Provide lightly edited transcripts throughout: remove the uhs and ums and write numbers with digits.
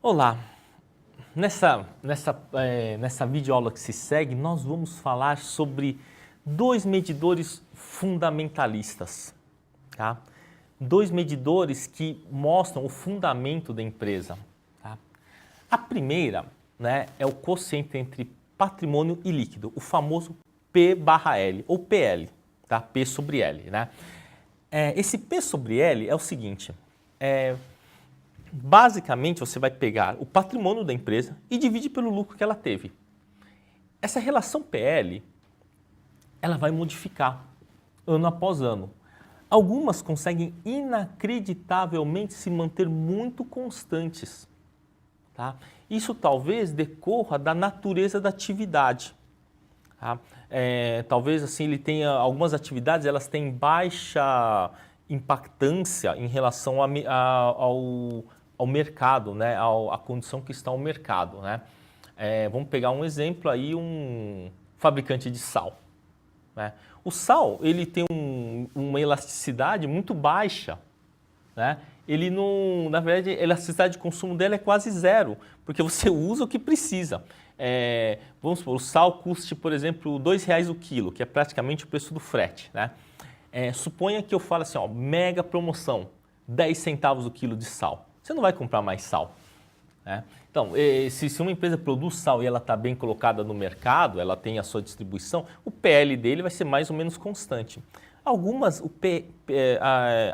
Olá, nessa videoaula que se segue, nós vamos falar sobre dois medidores fundamentalistas, tá? Dois medidores que mostram o fundamento da empresa. Tá? A primeira, né, é o quociente entre patrimônio e líquido, o famoso P/L ou PL, tá? P sobre L. Né? Esse P sobre L é o seguinte, basicamente, você vai pegar o patrimônio da empresa e divide pelo lucro que ela teve. Essa relação PL, ela vai modificar ano após ano. Algumas conseguem inacreditavelmente se manter muito constantes. Tá? Isso talvez decorra da natureza da atividade. Tá? Talvez assim ele tenha algumas atividades, elas têm baixa impactância em relação ao mercado, né? À condição que está o mercado. Né? Vamos pegar um exemplo aí, um fabricante de sal. Né? O sal ele tem uma elasticidade muito baixa. Né? Ele não, na verdade, a elasticidade de consumo dele é quase zero, porque você usa o que precisa. Vamos supor, o sal custe, por exemplo, R$2 o quilo, que é praticamente o preço do frete. Né? Suponha que eu falo assim, ó, mega promoção, 10 centavos o quilo de sal. Você não vai comprar mais sal. Né? Então, se uma empresa produz sal e ela está bem colocada no mercado, ela tem a sua distribuição, o PL dele vai ser mais ou menos constante. Algumas,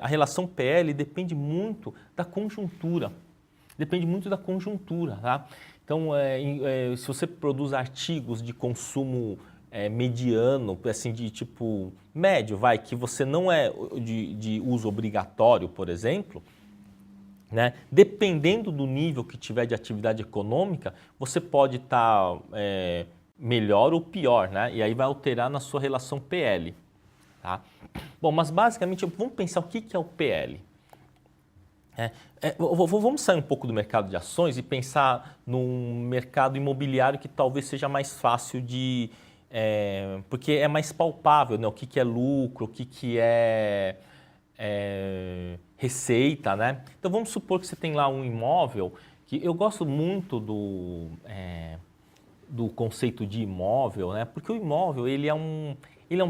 a relação PL depende muito da conjuntura. Depende muito da conjuntura. Tá? Então, se você produz artigos de consumo mediano, assim, de tipo médio, que você não é de uso obrigatório, por exemplo, né? Dependendo do nível que tiver de atividade econômica, você pode estar melhor ou pior, né? E aí vai alterar na sua relação PL. Tá? Bom, mas basicamente vamos pensar o que é o PL. Vamos sair um pouco do mercado de ações e pensar num mercado imobiliário que talvez seja mais fácil porque é mais palpável, né? O que é lucro, o que é receita, né? Então vamos supor que você tem lá um imóvel, que eu gosto muito do conceito de imóvel, né? Porque o imóvel ele é um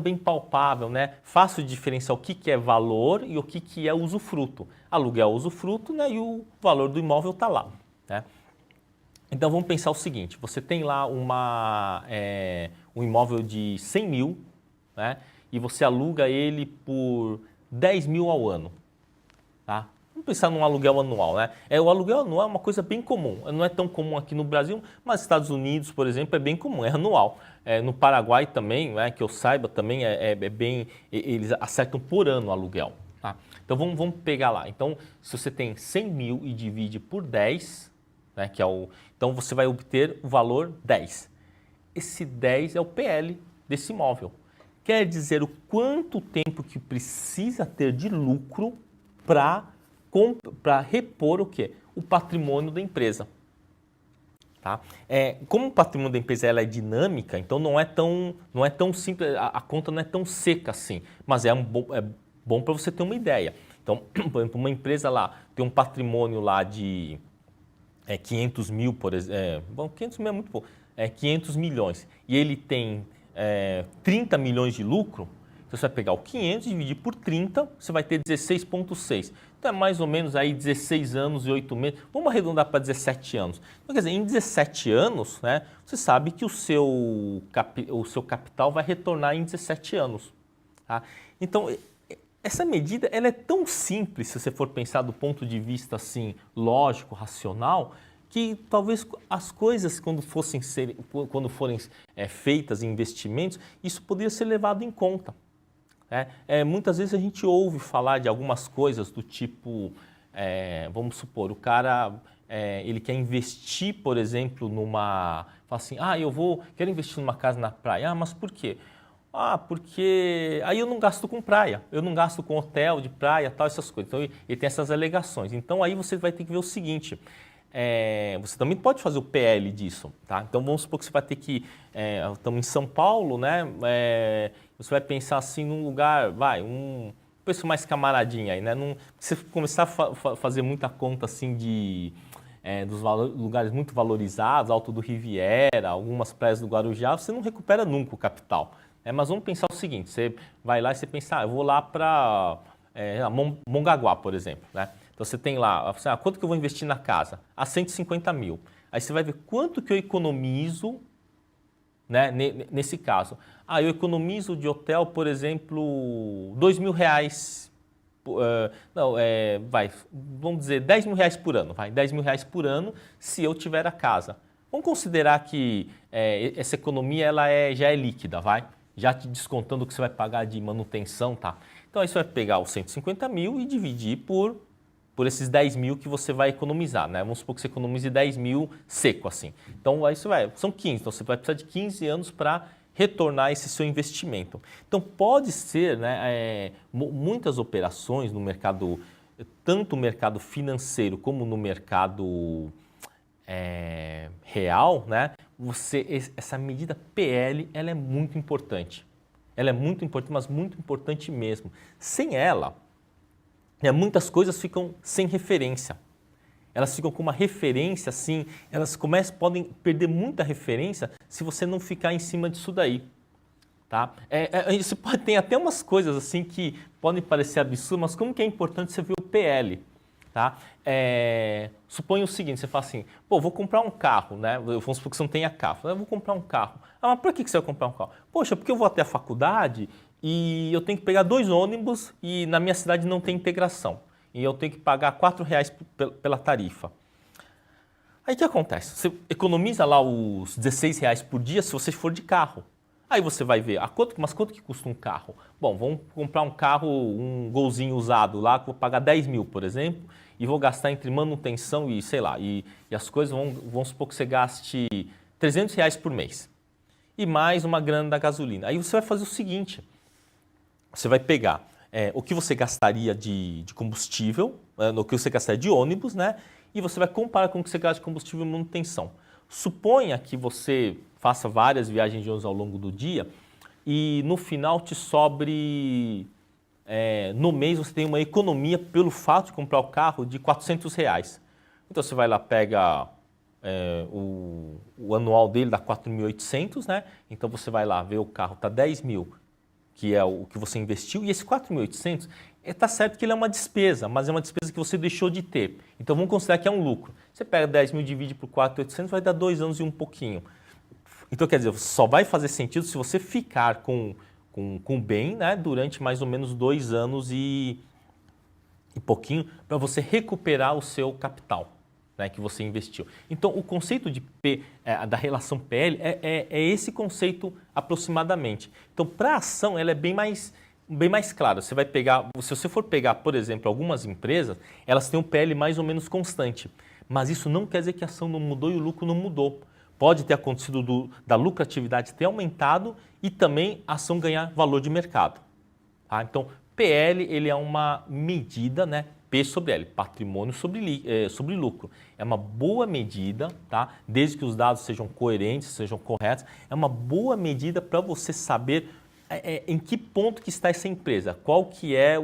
bem palpável, né? Fácil de diferenciar o que é valor e o que é usufruto. Aluguel é usufruto, né? E o valor do imóvel está lá. Né? Então vamos pensar o seguinte, você tem lá um imóvel de 100 mil, né? E você aluga ele por 10 mil ao ano. Tá? Vamos pensar num aluguel anual. Né? O aluguel anual é uma coisa bem comum. Não é tão comum aqui no Brasil, mas nos Estados Unidos, por exemplo, é bem comum, é anual. No Paraguai também, né, que eu saiba, também eles acertam por ano o aluguel. Tá? Então vamos pegar lá. Então, se você tem 100 mil e divide por 10, né, então você vai obter o valor 10. Esse 10 é o PL desse imóvel. Quer dizer o quanto tempo que precisa ter de lucro para repor o quê? O patrimônio da empresa. Tá? Como o patrimônio da empresa ela é dinâmica, então não é tão simples, a conta não é tão seca assim, mas é bom para você ter uma ideia. Então, por exemplo, uma empresa lá tem um patrimônio lá de 500 mil, por exemplo, 500 mil é muito pouco, 500 milhões, e ele tem 30 milhões de lucro, então você vai pegar o 500 e dividir por 30, você vai ter 16,6. Então é mais ou menos aí 16 anos e 8 meses. Vamos arredondar para 17 anos. Então, quer dizer, em 17 anos, né, você sabe que o seu capital vai retornar em 17 anos. Tá? Então, essa medida ela é tão simples, se você for pensar do ponto de vista assim, lógico, racional, que talvez as coisas, quando forem feitas em investimentos, isso poderia ser levado em conta. Muitas vezes a gente ouve falar de algumas coisas do tipo, vamos supor, o cara ele quer investir, por exemplo, fala assim, quero investir numa casa na praia, mas por quê? Porque aí eu não gasto com praia, eu não gasto com hotel de praia, tal, essas coisas. Então ele tem essas alegações. Então aí você vai ter que ver o seguinte, você também pode fazer o PL disso, tá? Então vamos supor que você vai ter que, estamos em São Paulo, né? Você vai pensar assim num lugar, um preço mais camaradinho aí, né? Se você começar a fazer muita conta assim dos lugares muito valorizados, Alto do Riviera, algumas praias do Guarujá, você não recupera nunca o capital. Mas vamos pensar o seguinte, você vai lá e você pensa, eu vou lá para Mongaguá, por exemplo, né? Então você tem lá, quanto que eu vou investir na casa? 150 mil. Aí você vai ver quanto que eu economizo, né, nesse caso. Eu economizo de hotel, por exemplo, R$ 2.000. Vamos dizer, R$ 10.000 por ano, R$ 10.000 por ano se eu tiver a casa. Vamos considerar que essa economia já é líquida, já te descontando o que você vai pagar de manutenção, tá? Então aí você vai pegar os 150 mil e dividir por esses 10 mil que você vai economizar, né? Vamos supor que você economize 10 mil seco, assim. Então aí são 15, então você vai precisar de 15 anos para retornar esse seu investimento. Então pode ser, né, muitas operações no mercado, tanto no mercado financeiro como no mercado real, né? Essa medida PL, ela é muito importante. Ela é muito importante, mas muito importante mesmo. Sem ela, muitas coisas ficam sem referência. Elas ficam com uma referência, assim, podem perder muita referência se você não ficar em cima disso daí. Tá? Isso tem até umas coisas assim que podem parecer absurdas, mas como que é importante você ver o PL? Tá? Suponha o seguinte, você fala assim, vou comprar um carro, né? Vamos supor que você não tenha carro, eu vou comprar um carro. Mas por que você vai comprar um carro? Poxa, porque eu vou até a faculdade e eu tenho que pegar 2 ônibus e na minha cidade não tem integração. E eu tenho que pagar R$ 4 pela tarifa. Aí o que acontece? Você economiza lá os R$ 16 por dia se você for de carro. Aí você vai ver, mas quanto que custa um carro? Bom, vamos comprar um carro, um Golzinho usado lá, que eu vou pagar 10 mil, por exemplo, e vou gastar entre manutenção e, sei lá, e as coisas, vamos supor que você gaste R$ 300 por mês. E mais uma grana da gasolina. Aí você vai fazer o seguinte, você vai pegar o que você gastaria de combustível, o que você gastaria de ônibus, né? E você vai comparar com o que você gasta de combustível e manutenção. Suponha que você faça várias viagens de ônibus ao longo do dia e no final te sobre, no mês você tem uma economia pelo fato de comprar o carro de R$ 400. Então você vai lá, pega o anual dele, dá 4.800, né? Então você vai lá ver o carro, tá 10 mil, que é o que você investiu, e esse 4.800, está certo que ele é uma despesa, mas é uma despesa que você deixou de ter. Então vamos considerar que é um lucro. Você pega 10 mil e divide por 4.800, vai dar 2 anos e um pouquinho. Então quer dizer, só vai fazer sentido se você ficar com bem, né, durante mais ou menos 2 anos e pouquinho, para você recuperar o seu capital, né, que você investiu. Então o conceito de da relação PL é esse conceito aproximadamente. Então para a ação ela é bem mais clara. Você vai pegar, se você for pegar, por exemplo, algumas empresas, elas têm um PL mais ou menos constante. Mas isso não quer dizer que a ação não mudou e o lucro não mudou. Pode ter acontecido da lucratividade ter aumentado e também a ação ganhar valor de mercado. Tá? Então, PL ele é uma medida, né? P sobre L, patrimônio sobre lucro. É uma boa medida, tá? Desde que os dados sejam coerentes, sejam corretos. É uma boa medida para você saber em que ponto que está essa empresa, qual que é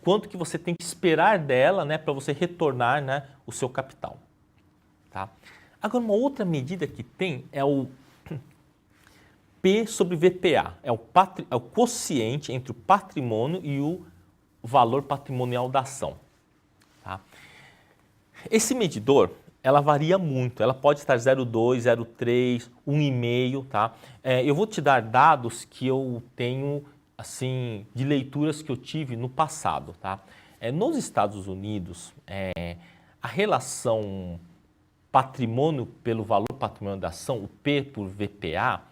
quanto que você tem que esperar dela, né, para você retornar, né, o seu capital. Tá? Agora, uma outra medida que tem é o P sobre VPA, é o quociente entre o patrimônio e o valor patrimonial da ação. Tá? Esse medidor, ela varia muito, ela pode estar 0,2, 0,3, 1,5, tá? Eu vou te dar dados que eu tenho, assim, de leituras que eu tive no passado, tá? Nos Estados Unidos, a relação patrimônio pelo valor patrimonial da ação, o P por VPA,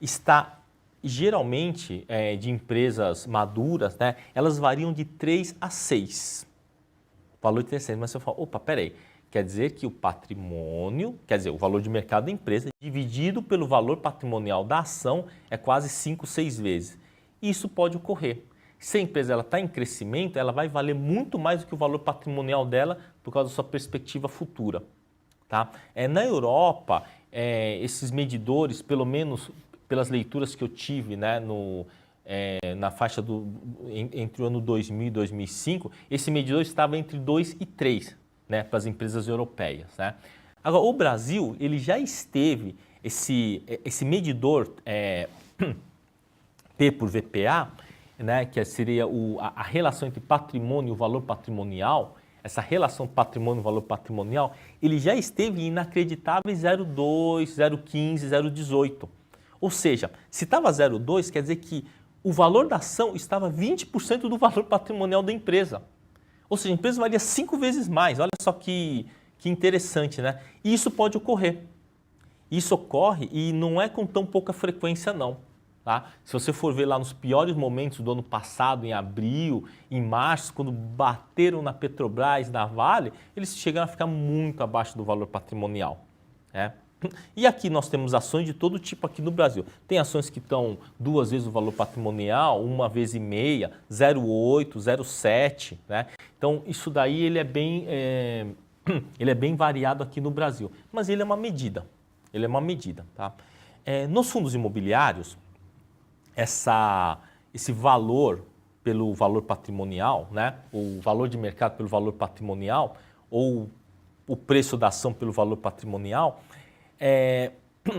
está geralmente de empresas maduras, né? Elas variam de 3 a 6. Valor interessante, mas você fala, opa, peraí. Quer dizer que o patrimônio, o valor de mercado da empresa, dividido pelo valor patrimonial da ação, é quase 5, 6 vezes. Isso pode ocorrer. Se a empresa está em crescimento, ela vai valer muito mais do que o valor patrimonial dela por causa da sua perspectiva futura. Tá? Na Europa, esses medidores, pelo menos pelas leituras que eu tive, né, na faixa entre o ano 2000 e 2005, esse medidor estava entre 2 e 3. né, para as empresas europeias, né? Agora, o Brasil, ele já esteve, esse medidor P por VPA, né, que seria a relação entre patrimônio e o valor patrimonial, essa relação patrimônio-valor patrimonial, ele já esteve em inacreditáveis 0,2, 0,15, 0,18. Ou seja, se estava 0,2, quer dizer que o valor da ação estava 20% do valor patrimonial da empresa. Ou seja, a empresa valia 5 vezes mais. Olha só que interessante, né? E isso pode ocorrer. Isso ocorre e não é com tão pouca frequência, não. Tá? Se você for ver lá nos piores momentos do ano passado, em abril, em março, quando bateram na Petrobras, na Vale, eles chegaram a ficar muito abaixo do valor patrimonial, né? E aqui nós temos ações de todo tipo aqui no Brasil. Tem ações que estão 2 vezes o valor patrimonial, 1,5 vezes, 0,8, 0,7, né? Então isso daí ele é bem variado aqui no Brasil, mas ele é uma medida. Ele é uma medida, tá? Nos fundos imobiliários, esse valor pelo valor patrimonial, né? O valor de mercado pelo valor patrimonial, ou o preço da ação pelo valor patrimonial,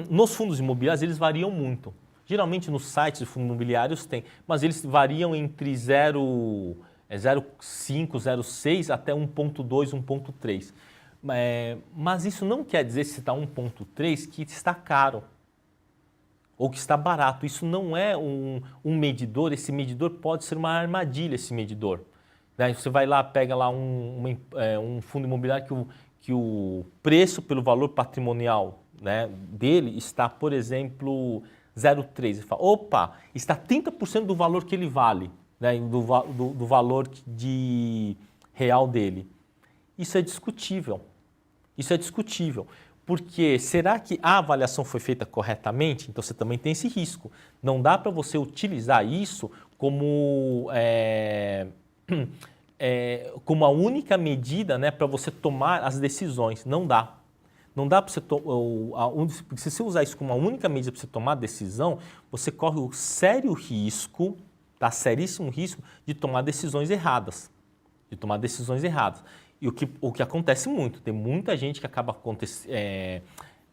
nos fundos imobiliários eles variam muito. Geralmente nos sites de fundos imobiliários tem, mas eles variam entre 0,5, 0,6 até 1,2, 1,3. Mas isso não quer dizer, se está 1,3, que está caro ou que está barato. Isso não é um medidor, esse medidor pode ser uma armadilha, esse medidor. Né? Você vai lá, pega lá um fundo imobiliário que o preço pelo valor patrimonial, né, dele está, por exemplo, 0,3. Você fala, opa, está 30% do valor que ele vale, né, do valor real dele. Isso é discutível. Isso é discutível. Porque será que a avaliação foi feita corretamente? Então você também tem esse risco. Não dá para você utilizar isso como como a única medida, né, para você tomar as decisões. Não dá. Não dá para você se você usar isso como a única medida para você tomar a decisão, você corre o sério risco, tá? Seríssimo risco de tomar decisões erradas. De tomar decisões erradas. E o que acontece muito, tem muita gente que acaba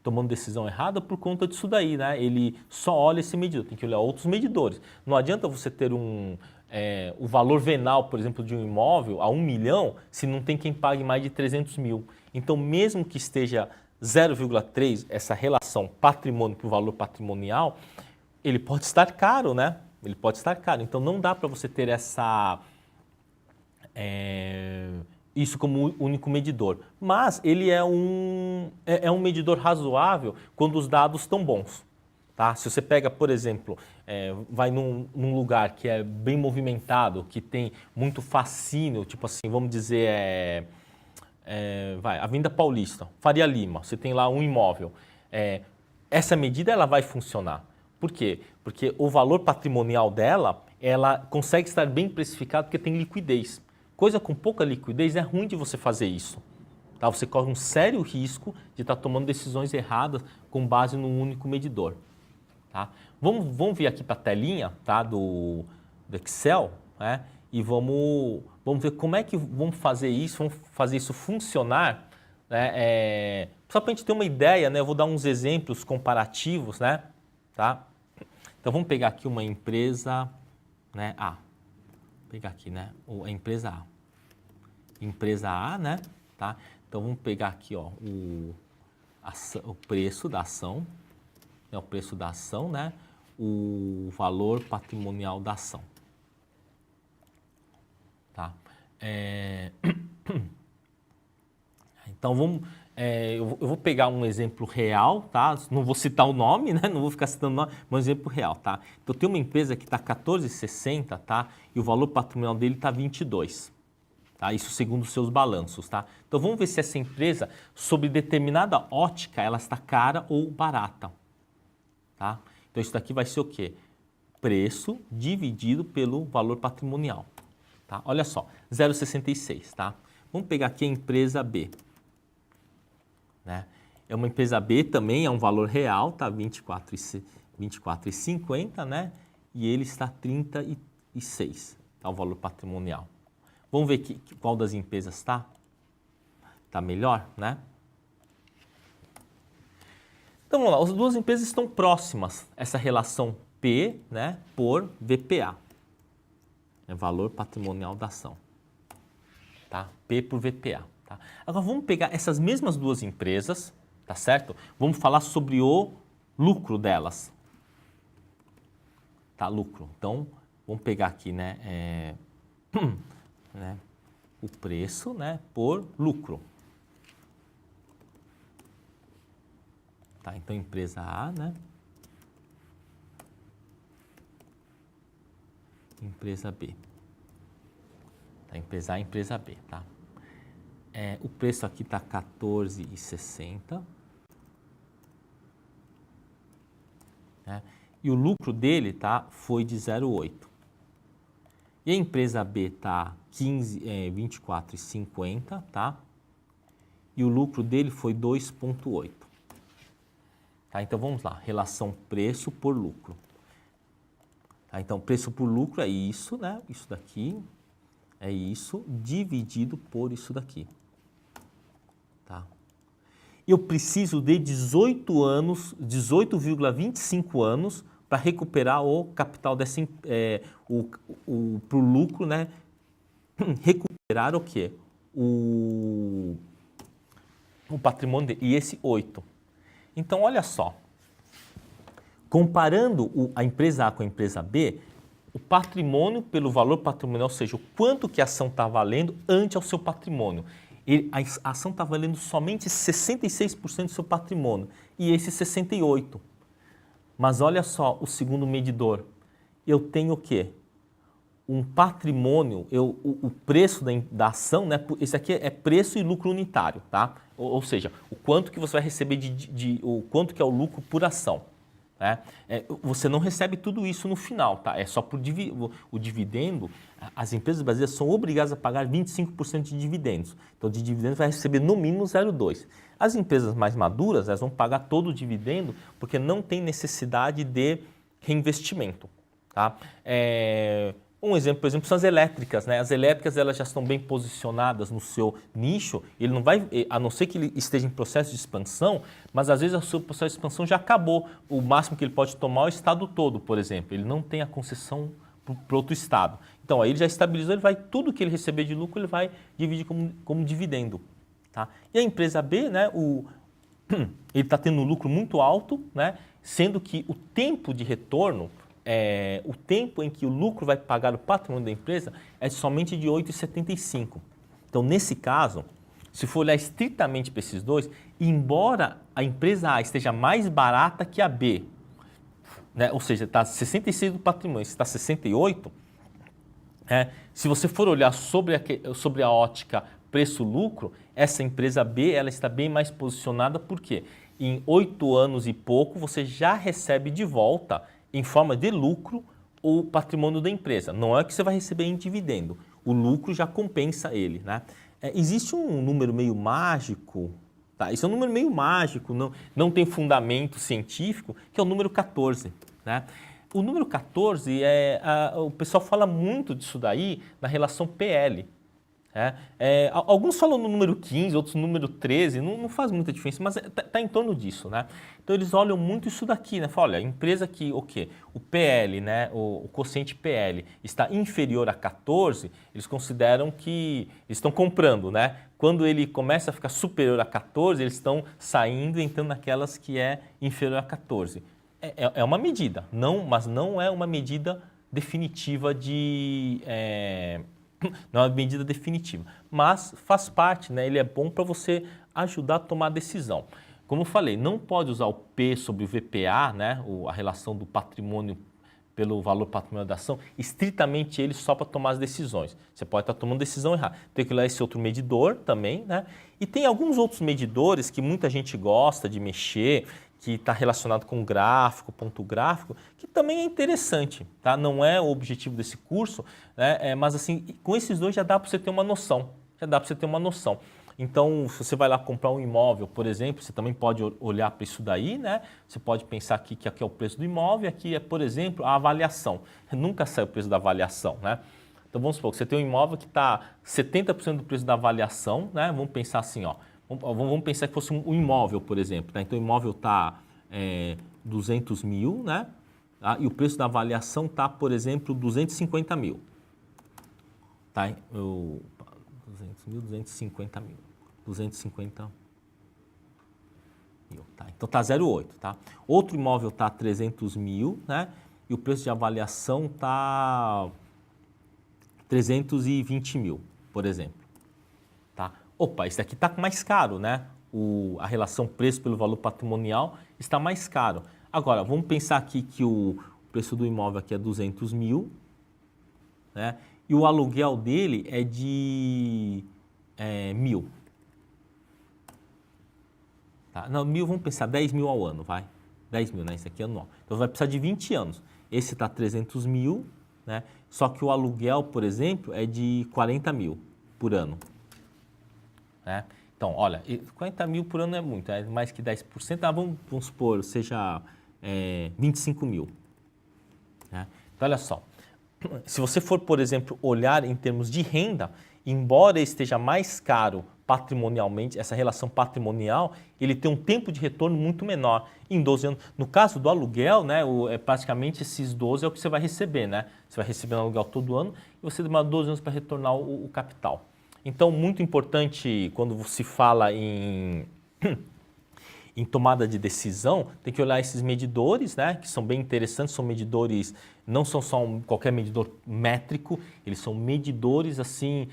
tomando decisão errada por conta disso daí, né? Ele só olha esse medidor, tem que olhar outros medidores. Não adianta você ter o valor venal, por exemplo, de um imóvel a 1 milhão, se não tem quem pague mais de 300 mil. Então, mesmo que esteja 0,3, essa relação patrimônio para o valor patrimonial, ele pode estar caro, né? Ele pode estar caro. Então, não dá para você ter isso como único medidor. Mas ele é um medidor razoável quando os dados estão bons. Tá? Se você pega, por exemplo, vai num lugar que é bem movimentado, que tem muito fascínio, tipo assim, vamos dizer, Avenida Paulista, Faria Lima, você tem lá um imóvel. Essa medida ela vai funcionar. Por quê? Porque o valor patrimonial dela, ela consegue estar bem precificado porque tem liquidez. Coisa com pouca liquidez é ruim de você fazer isso. Tá? Você corre um sério risco de estar tomando decisões erradas com base num único medidor. Tá? Vamos vir aqui para a telinha, tá, do Excel, né? E vamos ver como é que vamos fazer isso funcionar, né? Só para a gente ter uma ideia, né? Eu vou dar uns exemplos comparativos, né? Tá? Então vamos pegar aqui uma empresa, né? A. Vou pegar aqui, né? A empresa A. Empresa A, né? Tá? Então vamos pegar aqui, ó, o preço da ação, né? O preço da ação, né? O valor patrimonial da ação. Tá? Então vamos, eu vou pegar um exemplo real, tá? Não vou citar o nome, né? Não vou ficar citando o nome, mas um exemplo real, tá? Então tem uma empresa que está 14,60, tá? E o valor patrimonial dele está 22. Tá? Isso segundo os seus balanços, tá? Então vamos ver se essa empresa, sob determinada ótica, ela está cara ou barata, tá? Então isso daqui vai ser o quê? Preço dividido pelo valor patrimonial, tá? Olha só, 0,66, tá? Vamos pegar aqui a empresa B, né? É uma empresa B também, é um valor real, tá? 24,50, né? E ele está 36, tá? O valor patrimonial. Vamos ver qual das empresas está? Tá melhor, né? Então vamos lá, as duas empresas estão próximas, essa relação P, né, por VPA. É valor patrimonial da ação. Tá? P por VPA. Tá? Agora vamos pegar essas mesmas duas empresas, tá certo? Vamos falar sobre o lucro delas. Tá, lucro. Então, vamos pegar aqui, né, o preço, né, por lucro. Tá, então, empresa A, né? Empresa B. Tá, empresa A e empresa B, tá? O preço aqui está 14,60. Né? E o lucro dele, tá, foi de 0,8. E a empresa B está 24,50, tá? E o lucro dele foi 2,8. Tá, então vamos lá, relação preço por lucro. Tá, então preço por lucro é isso, né? Isso daqui é isso dividido por isso daqui. Tá? Eu preciso de 18 anos, 18,25 anos para recuperar o capital dessa pro lucro, né? Recuperar o quê? O patrimônio dele. E esse 8. Então, olha só. Comparando a empresa A com a empresa B, o patrimônio pelo valor patrimonial, ou seja, o quanto que a ação está valendo ante ao seu patrimônio. A ação está valendo somente 66% do seu patrimônio e esse 68%. Mas olha só o segundo medidor. Eu tenho o quê? Um patrimônio, o preço da ação, né? Esse aqui é preço e lucro unitário, tá? Ou seja, o quanto que você vai receber o quanto que é o lucro por ação. Né? Você não recebe tudo isso no final, tá? É só por o dividendo. As empresas brasileiras são obrigadas a pagar 25% de dividendos. Então, de dividendos vai receber no mínimo 0,2. As empresas mais maduras, elas vão pagar todo o dividendo porque não tem necessidade de reinvestimento, tá? Um exemplo, por exemplo, são as elétricas, né? As elétricas, elas já estão bem posicionadas no seu nicho, ele não vai, a não ser que ele esteja em processo de expansão, mas às vezes o seu processo de expansão já acabou. O máximo que ele pode tomar é o estado todo, por exemplo. Ele não tem a concessão para outro estado. Então, aí ele já estabilizou, ele vai, tudo que ele receber de lucro, ele vai dividir como dividendo. Tá? E a empresa B, né, ele está tendo um lucro muito alto, né, sendo que o tempo de retorno, o tempo em que o lucro vai pagar o patrimônio da empresa é somente de 8,75. Então, nesse caso, se for olhar estritamente para esses dois, embora a empresa A esteja mais barata que a B, né, ou seja, está 66 do patrimônio, está 68, se você for olhar sobre a ótica preço-lucro, essa empresa B ela está bem mais posicionada, porque em 8 anos e pouco você já recebe de volta em forma de lucro o patrimônio da empresa. Não é o que você vai receber em dividendo. O lucro já compensa ele, né? Existe um número meio mágico, tá? Isso é um número meio mágico, não tem fundamento científico, que é o número 14, né? O número 14, o pessoal fala muito disso daí na relação PL. Alguns falam no número 15, outros no número 13, não faz muita diferença, mas está em torno disso, né? Então eles olham muito isso daqui, né? Falam, olha, a empresa que, o PL, né? O quociente PL está inferior a 14, eles consideram que eles estão comprando, né? Quando ele começa a ficar superior a 14, eles estão saindo e entrando naquelas que é inferior a 14. É uma medida, mas não é uma medida definitiva não é uma medida definitiva, mas faz parte, né? Ele é bom para você ajudar a tomar a decisão. Como eu falei, não pode usar o P sobre o VPA, né? A relação do patrimônio pelo valor patrimonial da ação, estritamente ele só para tomar as decisões. Você pode estar tomando decisão errada. Tem que usar esse outro medidor também, né? E tem alguns outros medidores que muita gente gosta de mexer, que está relacionado com gráfico, ponto gráfico, que também é interessante, tá? Não é o objetivo desse curso, né? Mas assim, com esses dois já dá para você ter uma noção, Então, se você vai lá comprar um imóvel, por exemplo, você também pode olhar para isso daí, né? Você pode pensar aqui que aqui é o preço do imóvel, aqui é, por exemplo, a avaliação. Nunca sai o preço da avaliação, né? Então vamos supor que você tem um imóvel que está 70% do preço da avaliação, né? Vamos pensar assim, ó. Vamos pensar que fosse um imóvel, por exemplo. Tá? Então o imóvel está 200 mil, né? Tá? E o preço da avaliação está, por exemplo, 250 mil. Tá? 200 mil, 250 mil. 250 mil. Tá? Então está 0,8. Tá? Outro imóvel está 300 mil, né? E o preço de avaliação está 320 mil, por exemplo. Tá? Opa, esse daqui está mais caro, né? A relação preço pelo valor patrimonial está mais caro. Agora, vamos pensar aqui que o preço do imóvel aqui é 200 mil, né? E o aluguel dele é de 1.000. Tá? Não, 1.000, vamos pensar 10 mil ao ano, vai. 10 mil, né? Esse aqui é anual. Então vai precisar de 20 anos. Esse está 300 mil, né? Só que o aluguel, por exemplo, é de 40 mil por ano. Né? Então, olha, 40 mil por ano é muito, é mais que 10%. Vamos supor, seja 25 mil. Né? Então, olha só. Se você for, por exemplo, olhar em termos de renda, embora esteja mais caro patrimonialmente, essa relação patrimonial, ele tem um tempo de retorno muito menor, em 12 anos. No caso do aluguel, né, praticamente esses 12 é o que você vai receber, né? Você vai receber um aluguel todo ano e você demora 12 anos para retornar o capital. Então, muito importante quando se fala em tomada de decisão, tem que olhar esses medidores, né, que são bem interessantes, são medidores, não são só qualquer medidor métrico, eles são medidores assim,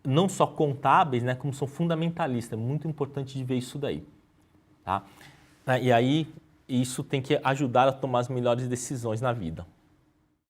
não só contábeis, né, como são fundamentalistas. É muito importante de ver isso daí. Tá? E aí, isso tem que ajudar a tomar as melhores decisões na vida.